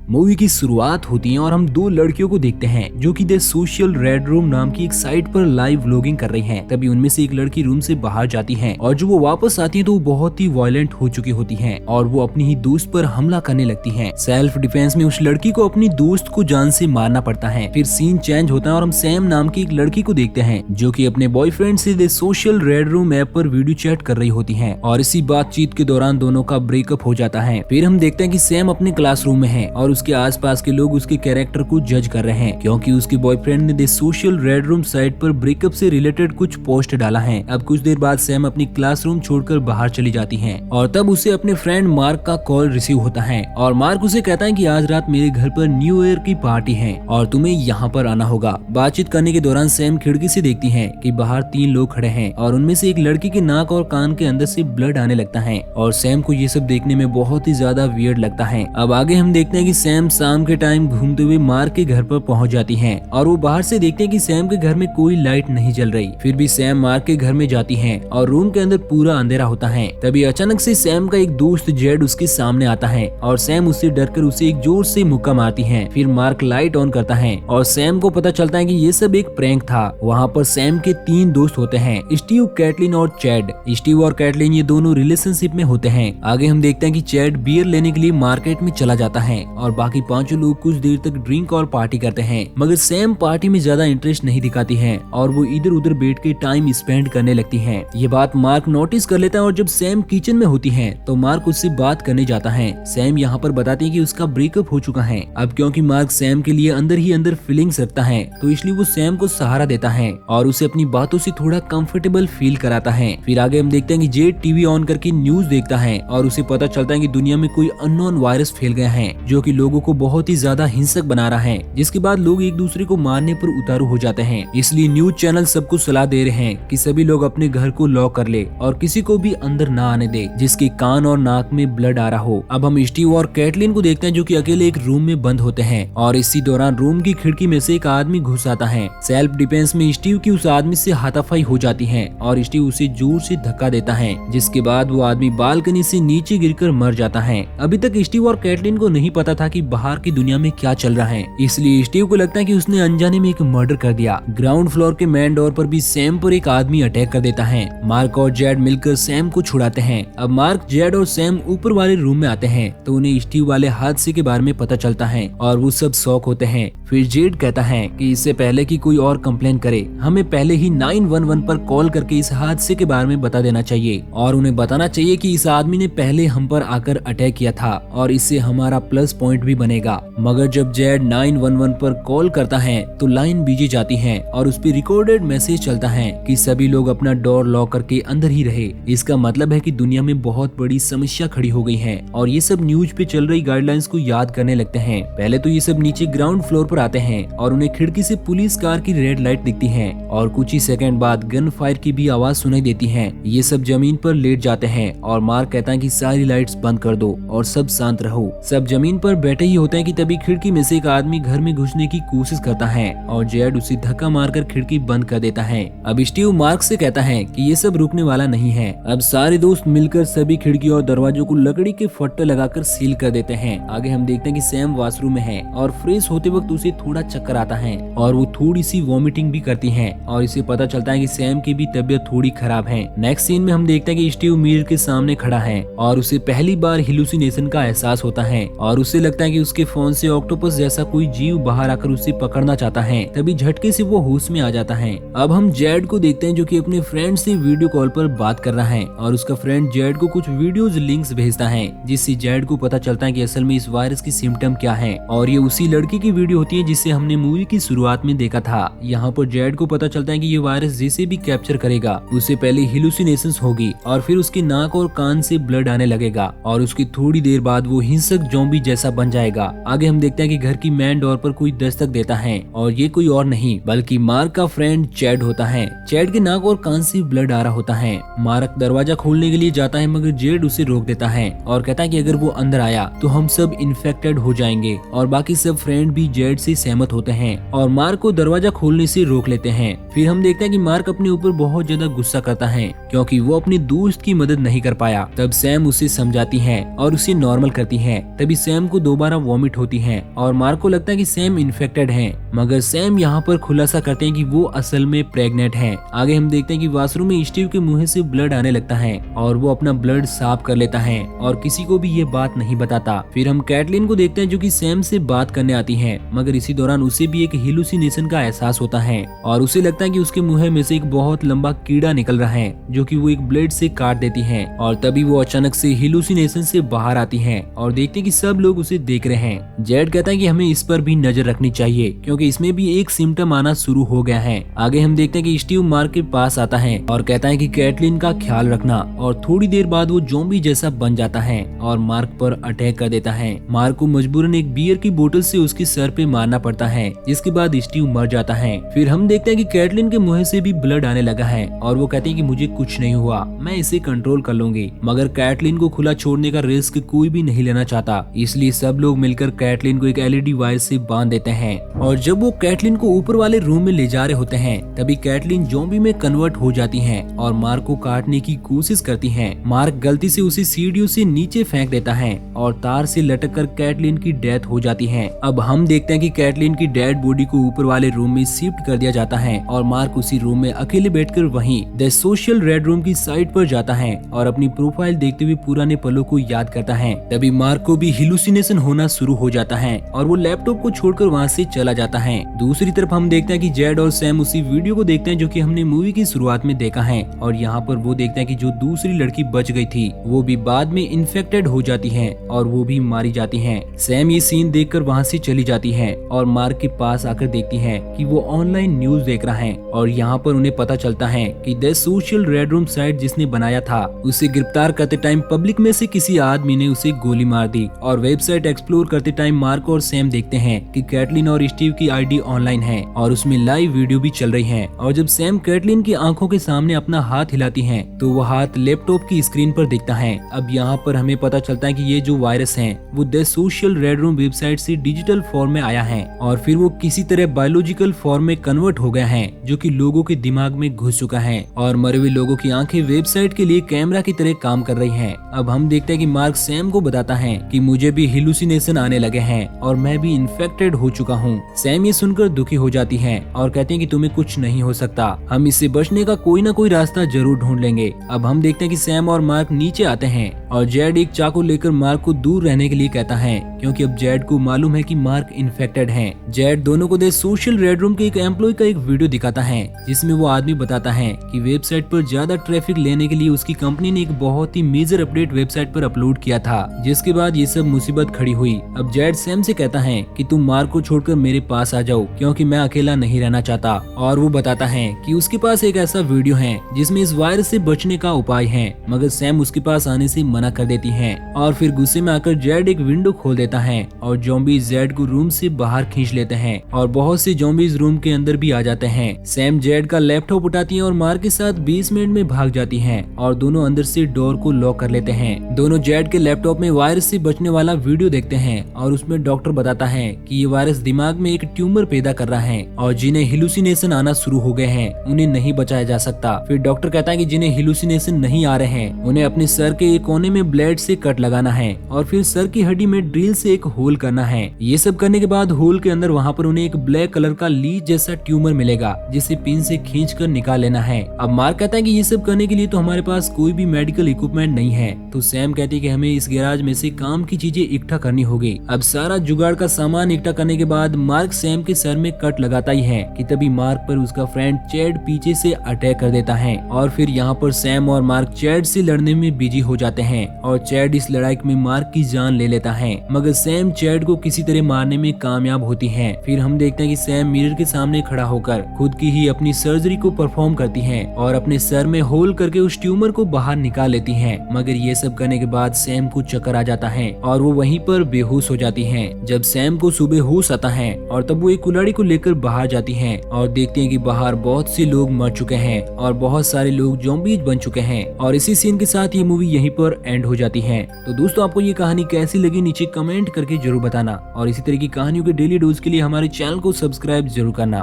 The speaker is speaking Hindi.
मूवी की शुरुआत होती है और हम दो लड़कियों को देखते हैं जो कि द सोशल रेड रूम नाम की एक साइट पर लाइव व्लॉगिंग कर रही हैं। तभी उनमें से एक लड़की रूम से बाहर जाती है और जो वो वापस आती है तो वो बहुत ही वायलेंट हो चुकी होती है और वो अपनी ही दोस्त पर हमला करने लगती है। सेल्फ डिफेंस में उस लड़की को अपनी दोस्त को जान से मारना पड़ता है। फिर सीन चेंज होता है और हम सैम नाम की एक लड़की को देखते हैं जो कि अपने बॉयफ्रेंड से the social red room app पर वीडियो चैट कर रही होती है और इसी बातचीत के दौरान दोनों का ब्रेकअप हो जाता है। फिर हम देखते हैं कि सैम अपने क्लासरूम में है और उसके आसपास के लोग उसके कैरेक्टर को जज कर रहे हैं क्योंकि उसके बॉयफ्रेंड ने the social red room site पर ब्रेकअप से रिलेटेड कुछ पोस्ट डाला है। अब कुछ देर बाद सैम अपनी क्लासरूम छोड़कर बाहर चली जाती है और तब उसे अपने फ्रेंड मार्क का कॉल रिसीव होता है और मार्क उसे कहता है कि आज रात मेरे घर पर न्यू ईयर की पार्टी है और तुम्हें यहाँ पर आना होगा। बातचीत करने के दौरान सैम खिड़की से देखती है कि बाहर 3 लोग खड़े हैं और उनमें से एक लड़की के नाक और कान के अंदर से ब्लड आने लगता है और सैम को ये सब देखने में बहुत ही ज्यादा वियर्ड लगता है। अब आगे हम देखते हैं कि सैम शाम के टाइम घूमते हुए मार्क के घर पर पहुंच जाती है और वो बाहर से देखते हैं कि सैम के घर में कोई लाइट नहीं जल रही। फिर भी सैम मार्क के घर में जाती है और रूम के अंदर पूरा अंधेरा होता है। तभी अचानक से सैम का एक दोस्त जेड उसके सामने आता है और सैम उससे डरकर उसे एक जोर से मुक्का मारती है। फिर मार्क लाइट ऑन करता है और सैम को पता चलता है कि ये सब एक प्रैंक था। वहाँ पर सैम के 3 दोस्त होते हैं, स्टीव, कैटलिन और चैड। स्टीव और कैटलिन ये दोनों रिलेशनशिप में होते हैं। आगे हम देखते हैं कि चैड बियर लेने के लिए मार्केट में चला जाता है और बाकी 5 लोग कुछ देर तक ड्रिंक और पार्टी करते हैं, मगर सैम पार्टी में ज्यादा इंटरेस्ट नहीं दिखाती है और वो इधर उधर बैठ के टाइम स्पेंड करने लगती है। ये बात मार्क नोटिस कर लेता है और जब सैम किचन में होती है तो मार्क उससे बात करने जाता है। सैम यहाँ पर बताती है कि उसका ब्रेकअप हो चुका है। अब क्योंकि मार्क सैम के लिए अंदर ही अंदर फीलिंग्स रखता है तो इसलिए वो सैम को सहारा देता है और उसे अपनी बातों से थोड़ा कंफर्टेबल फील कराता है। फिर आगे हम देखते हैं कि जेड टीवी ऑन करके न्यूज देखता है और उसे पता चलता है कि दुनिया में कोई अननोन वायरस फैल गया है जो कि लोगों को बहुत ही ज्यादा हिंसक बना रहा है, जिसके बाद लोग एक दूसरे को मारने पर उतारू हो जाते हैं। इसलिए न्यूज चैनल सबको सलाह दे रहे हैं कि सभी लोग अपने घर को लॉक कर ले और किसी को भी अंदर ना आने दे जिसके कान और नाक में ब्लड आ रहा हो। अब हम स्टीव और कैटलिन को देखते हैं जो कि अकेले एक रूम में बंद होते हैं और इसी दौरान रूम की खिड़की में से एक आदमी घुस आता है। सेल्फ डिफेंस में स्टीव की उस आदमी से हाथापाई हो जाती है और स्टीव उसे जोर से धक्का देता है, जिसके बाद वो आदमी बालकनी से नीचे गिरकर मर जाता है। अभी तक स्टीव और कैटलिन को नहीं पता था कि बाहर की दुनिया में क्या चल रहा है, इसलिए स्टीव को लगता है कि उसने अनजाने में एक मर्डर कर दिया। ग्राउंड फ्लोर के मेन डोर पर भी सैम पर एक आदमी अटैक कर देता है। मार्क और जेड मिलकर सैम को छुड़ाते हैं। अब मार्क, जेड और सैम ऊपर वाले रूम में आते हैं तो उन्हें स्टीव वाले हादसे के बारे में पता चलता है और वो सब शॉक होते हैं। फिर जेड कहता है कि इससे पहले कि कोई और कंप्लेन करे हमें पहले ही 911 पर कॉल करके इस हादसे के बारे में बता देना चाहिए और उन्हें बताना चाहिए कि इस आदमी ने पहले हम पर आकर अटैक किया था और इससे हमारा प्लस पॉइंट भी बनेगा। मगर जब जेड 911 पर कॉल करता है तो लाइन बिजी जाती है और उस पर रिकॉर्डेड मैसेज चलता है कि सभी लोग अपना डोर लॉक करके अंदर ही रहे। इसका मतलब है कि दुनिया में बहुत बड़ी समस्या खड़ी हो गई है और ये सब न्यूज पे चल रही गाइडलाइंस को याद करने लगते हैं। पहले तो ये सब नीचे ग्राउंड फ्लोर पर आते हैं और उन्हें खिड़की से पुलिस कार की रेड लाइट दिखती है और कुछ ही सेकंड बाद गन फायर की भी आवाज सुनाई देती है। ये सब जमीन पर लेट जाते हैं और मार्क कहता है कि सारी लाइट्स बंद कर दो और सब शांत रहो। सब जमीन पर बैठे ही होते हैं कि तभी खिड़की में से एक आदमी घर में घुसने की कोशिश करता है और जेड उसे धक्का मारकर खिड़की बंद कर देता है। अब स्टीव मार्क से कहता है कि ये सब रुकने वाला नहीं है। अब सारे दोस्त मिलकर सभी खिड़की और दरवाजों को लकड़ी के फट्टे लगाकर सील कर देते हैं। आगे हम देखते हैं कि सैम वॉशरूम में है और फ्रेश होते वक्त उसे थोड़ा चक्कर आता है और वो थोड़ी सी वॉमिटिंग भी करती है और इसे पता चलता है कि सैम की भी तबीयत थोड़ी खराब है। नेक्स्ट सीन में हम देखते हैं कि स्टीव मिरर के सामने खड़ा है और उसे पहली बार हेलुसिनेशन का एहसास होता है और उसे लगता है कि उसके फोन से ऑक्टोपस जैसा कोई जीव बाहर आकर उसे पकड़ना चाहता है। तभी झटके से वो होश में आ जाता है। अब हम जेड को देखते हैं जो कि अपने फ्रेंड से वीडियो कॉल पर बात कर रहा है और उसका फ्रेंड जेड को कुछ वीडियोज लिंक्स भेजता है जिससे जेड को पता चलता है कि असल में इस वायरस की सिम्टम क्या है और ये उसी लड़की की वीडियो होती है जिसे हमने मूवी की शुरुआत में देखा था। यहाँ पर जेड को पता चलता है कि ये वायरस जिसे भी कैप्चर करेगा उससे पहले हेलुसिनेशंस होगी और फिर उसके नाक और कान से ब्लड आने लगेगा और उसकी थोड़ी देर बाद वो हिंसक ज़ॉम्बी जैसा बन जाएगा। आगे हम देखते हैं कि घर की मेन डोर पर कोई दस्तक देता है और ये कोई और नहीं बल्कि मार्क का फ्रेंड चैड होता है। चैड के नाक और कान से ब्लड आ रहा होता है। मार्क दरवाजा खोलने के लिए जाता है मगर जेड उसे रोक देता है और कहता है कि अगर वो अंदर आया तो हम सब इन्फेक्टेड हो जाएंगे और बाकी सब फ्रेंड भी जेड से सहमत होते हैं और मार्क को दरवाजा खोलने से रोक लेते हैं। फिर हम देखते हैं कि मार्क अपने ऊपर बहुत ज्यादा गुस्सा करता है क्योंकि वो अपने दोस्त की मदद नहीं कर पाया। तब सैम उसे समझाती है और उसे नॉर्मल करती है। तभी सैम को दोबारा वॉमिट होती है और मार्क को लगता है कि सैम इन्फेक्टेड है, मगर सैम यहाँ पर खुलासा करते हैं कि वो असल में प्रेग्नेंट है। आगे हम देखते हैं कि वॉशरूम में स्टीव के मुंह से ब्लड आने लगता है और वो अपना ब्लड साफ कर लेता है और किसी को भी ये बात नहीं बताता। फिर हम कैटलिन को देखते हैं जो कि सैम से बात करने आती है, मगर इसी दौरान उसे भी एक हेलुसिनेशन का एहसास होता है और उसे लगता है कि उसके मुंह में से एक बहुत लंबा कीड़ा निकल रहा है जो कि वो एक ब्लेड से काट देती है। और तभी वो अचानक से हेलुसिनेशन से बाहर आती है और देखते हैं कि सब लोग उसे देख रहे हैं। जेड कहता है कि हमें इस पर भी नजर रखनी चाहिए क्योंकि इसमें भी एक सिम्टम आना शुरू हो गया है। आगे हम देखते हैं कि स्टीव मार्क के पास आता है और कहता है कि कैटलिन का ख्याल रखना, और थोड़ी देर बाद वो ज़ॉम्बी जैसा बन जाता है और मार्क पर अटैक कर देता है। मार्क को मजबूरन एक बियर की बोतल से उसके सर पे मारना पड़ता है, जिसके बाद स्टीव मर जाता है। फिर हम देखते हैं कि कैटलिन के मुंह से भी ब्लड आने लगा है और वो कहते हैं कि मुझे कुछ नहीं हुआ, मैं इसे कंट्रोल कर लूंगी। मगर कैटलिन को खुला छोड़ने का रिस्क कोई भी नहीं लेना चाहता, इसलिए सब लोग मिलकर कैटलिन को एक एलईडी वायर से बांध देते हैं। और जब वो कैटलिन को ऊपर वाले रूम में ले जा रहे होते हैं तभी कैटलिन ज़ॉम्बी में कन्वर्ट हो जाती है और मार्क को काटने की कोशिश करती है। मार्क गलती से उसे सीढ़ियों से नीचे फेंक देता है और तार से लटक कर कैटलिन की डेथ हो जाती है। अब हम देखते हैं कि कैटलिन की डेड बॉडी को ऊपर वाले रूम में शिफ्ट कर दिया जाता है और मार्क उसी रूम में अकेले बैठकर वहीं द सोशल रेड रूम की साइड पर जाता है और अपनी प्रोफाइल देखते हुए पुराने पलों को याद करता है। तभी मार्क को भी हेलुसिनेशन होना शुरू हो जाता है और वो लैपटॉप को छोड़कर वहाँ से चला जाता है। दूसरी तरफ हम देखते हैं कि जेड और सैम उसी वीडियो को देखते हैं जो कि हमने मूवी की शुरुआत में देखा है और यहाँ पर वो देखते हैं कि जो दूसरी लड़की बच गई थी वो भी बाद में इन्फेक्टेड हो जाती है और वो भी मारी जाती है। सैम ये सीन देखकर वहाँ से चली जाती है और मार्क के पास आकर देखती है कि वो ऑनलाइन न्यूज देख रहा है और यहाँ पर उन्हें पता चलता है कि the social red room site जिसने बनाया था उसे गिरफ्तार करते टाइम पब्लिक में से किसी आदमी ने उसे गोली मार दी। और वेबसाइट एक्सप्लोर करते टाइम मार्क और सैम देखते हैं कि कैटलिन और स्टीव की आईडी ऑनलाइन है और उसमें लाइव वीडियो भी चल रही है। और जब सैम कैटलिन की आंखों के सामने अपना हाथ हिलाती है तो वो हाथ लैपटॉप की स्क्रीन पर दिखता है। अब यहाँ पर हमें पता चलता है कि ये जो वायरस है वो the social red room website से डिजिटल फॉर्म में आया है और फिर वो किसी तरह बायोलॉजिकल फॉर्म में कन्वर्ट हो गया है जो कि लोगों के दिमाग में घुस चुका है और मरे हुए लोगों की आंखें वेबसाइट के लिए कैमरा की तरह काम कर रही हैं। अब हम देखते हैं कि मार्क सैम को बताता है कि मुझे भी हेलुसिनेशन आने लगे हैं और मैं भी इन्फेक्टेड हो चुका हूँ। सैम ये सुनकर दुखी हो जाती है और कहते हैं कि तुम्हें कुछ नहीं हो सकता, हम इससे बचने का कोई ना कोई रास्ता जरूर ढूंढ लेंगे। अब हम देखते हैं कि सैम और मार्क नीचे आते हैं और जेड एक चाकू लेकर मार्क को दूर रहने के लिए कहता है क्योंकि अब जेड को मालूम है कि मार्क इन्फेक्टेड है। जेड दोनों को द सोशल रेड रूम के एक एम्प्लॉय का एक वीडियो दिखाता है जिसमें वो आदमी बताता है कि वेबसाइट पर ज्यादा ट्रैफिक लेने के लिए उसकी कंपनी ने एक बहुत ही मेजर अपडेट वेबसाइट पर अपलोड किया था, जिसके बाद ये सब मुसीबत खड़ी हुई। अब जेड सैम से कहता है कि तुम मार्क को छोड़कर मेरे पास आ जाओ क्योंकि मैं अकेला नहीं रहना चाहता। और वो बताता है कि उसके पास एक ऐसा वीडियो है जिसमें इस वायरस से बचने का उपाय है, मगर सैम उसके पास आने से मना कर देती है। और फिर गुस्से में आकर जेड एक विंडो खोल देता है और ज़ॉम्बी जेड को रूम से बाहर खींच लेते हैं और बहुत से ज़ॉम्बीज रूम के अंदर भी आ जाते हैं। सैम जेड का लैपटॉप उठाती है और मार्क के साथ बेसमेंट में भाग जाती है और दोनों अंदर से डोर को लॉक कर लेते हैं। दोनों जेड के लैपटॉप में वायरस से बचने वाला वीडियो देखते हैं और उसमें डॉक्टर बताता है कि ये वायरस दिमाग में एक ट्यूमर पैदा कर रहा है और जिन्हें हेलुसिनेशन आना शुरू हो गए हैं उन्हें नहीं बचाया जा सकता। फिर डॉक्टर कहता है कि जिन्हें हेलुसिनेशन नहीं आ रहे हैं उन्हें अपने सर के एक कोने में ब्लेड से कट लगाना है और फिर सर की हड्डी में ड्रिल से एक होल करना है। ये सब करने के बाद होल के अंदर वहाँ पर उन्हें एक ब्लैक कलर का लीच जैसा ट्यूमर मिलेगा जिसे पिन से खींच कर निकाल लेना है। अब मार्क कहता है कि ये सब करने के लिए तो हमारे पास कोई भी मेडिकल इक्विपमेंट नहीं है। तो सैम कहती है कि हमें इस गैराज में से काम की चीजें इकट्ठा करनी होगी। अब सारा जुगाड़ का सामान इकट्ठा करने के बाद मार्क सैम के सर में कट लगाता ही है कि तभी मार्क पर उसका फ्रेंड चैड पीछे से अटैक कर देता है और फिर यहाँ पर सैम और मार्क चैड से लड़ने में बिजी हो जाते हैं और चैड इस लड़ाई में मार्क की जान ले लेता है, मगर सैम चैड को किसी तरह मारने में कामयाब होती है। फिर हम देखते हैं कि सैम मिरर के सामने खड़ा होकर खुद की ही अपनी सर्जरी को परफॉर्म करती है और अपने सर में होल करके उस ट्यूमर को बाहर निकाल लेती है। मगर ये सब करने के बाद सैम को चक्कर आ जाता है और वो वहीं पर बेहोश हो जाती है। जब सैम को सुबह होश आता है और तब वो एक कुल्हाड़ी को लेकर बाहर जाती है और देखते हैं कि बाहर बहुत से लोग मर चुके हैं और बहुत सारे लोग ज़ॉम्बीज बन चुके हैं और इसी सीन के साथ ये मूवी यहीं पर एंड हो जाती है। तो दोस्तों आपको ये कहानी कैसी लगी नीचे कमेंट करके जरूर बताना और इसी तरह की कहानियों के डेली डोज के लिए हमारे चैनल को सब्सक्राइब जरूर करना।